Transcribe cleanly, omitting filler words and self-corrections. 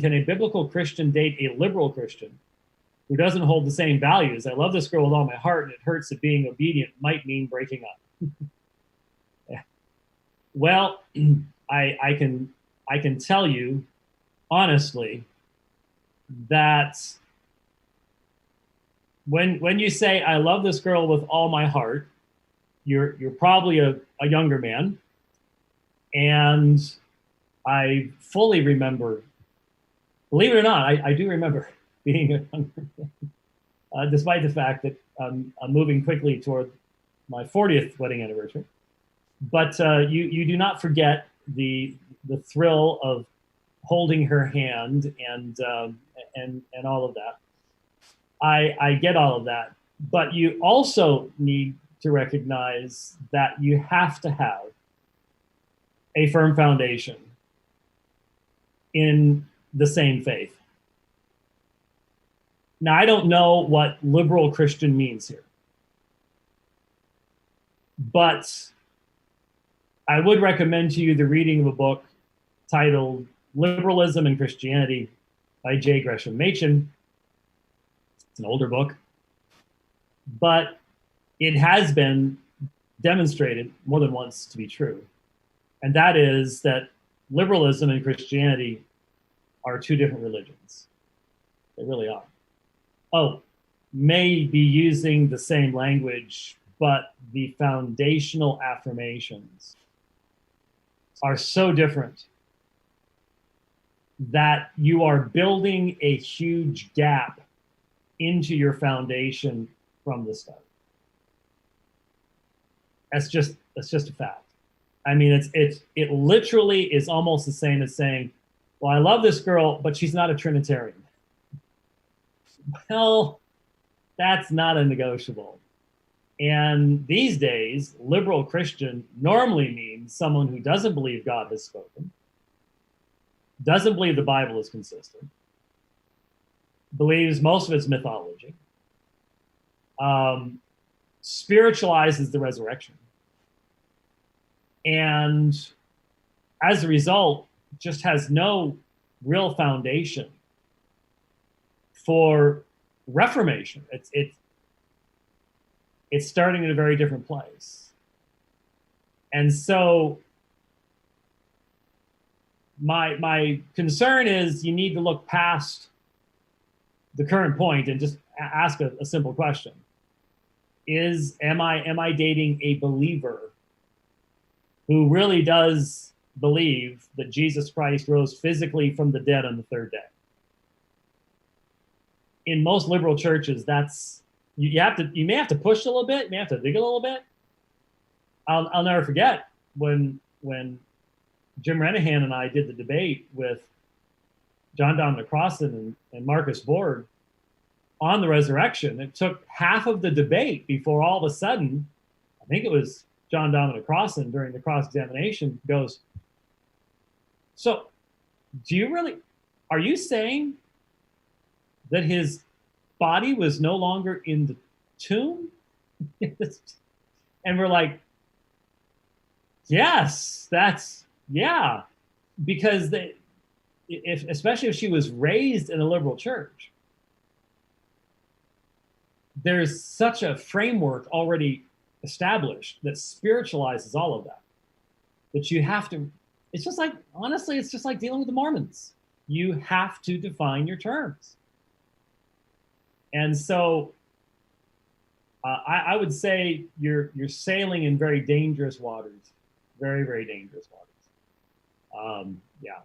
can a biblical Christian date a liberal Christian who doesn't hold the same values? I love this girl with all my heart, and it hurts that being obedient might mean breaking up. Well, I can tell you honestly that when you say I love this girl with all my heart, you're probably a younger man, and I fully remember, believe it or not, I do remember being a younger man, despite the fact that I'm moving quickly toward my 40th wedding anniversary. But you do not forget the thrill of holding her hand and all of that. I get all of that, but you also need to recognize that you have to have a firm foundation in the same faith. Now, I don't know what liberal Christian means here, but I would recommend to you the reading of a book titled Liberalism and Christianity by J. Gresham Machen. It's an older book, but it has been demonstrated more than once to be true. And that is that liberalism and Christianity are two different religions. They really are. Oh, may be using the same language, but the foundational affirmations are so different that you are building a huge gap into your foundation from the start. That's just a fact. I mean, it literally is almost the same as saying, well, I love this girl, but she's not a Trinitarian. Well, that's not a negotiable. And these days, liberal Christian normally means someone who doesn't believe God has spoken, doesn't believe the Bible is consistent, believes most of it's mythology, spiritualizes the resurrection, and as a result, just has no real foundation for reformation. It's starting in a very different place. And so my concern is you need to look past the current point and just ask a simple question. Am I dating a believer who really does believe that Jesus Christ rose physically from the dead on the third day? In most liberal churches, that's you may have to push a little bit, you may have to dig a little bit. I'll never forget when Jim Renahan and I did the debate with John Dominic Crossan and Marcus Borg on the resurrection. It took half of the debate before all of a sudden, I think it was John Dominic Crossan during the cross-examination goes, so are you saying that his body was no longer in the tomb? And we're like, yes, yeah, because especially if she was raised in a liberal church, there's such a framework already established that spiritualizes all of that, that you have to, it's just like, honestly, it's just like dealing with the Mormons. You have to define your terms. And so I would say you're sailing in very dangerous waters, very, very dangerous waters. Yeah.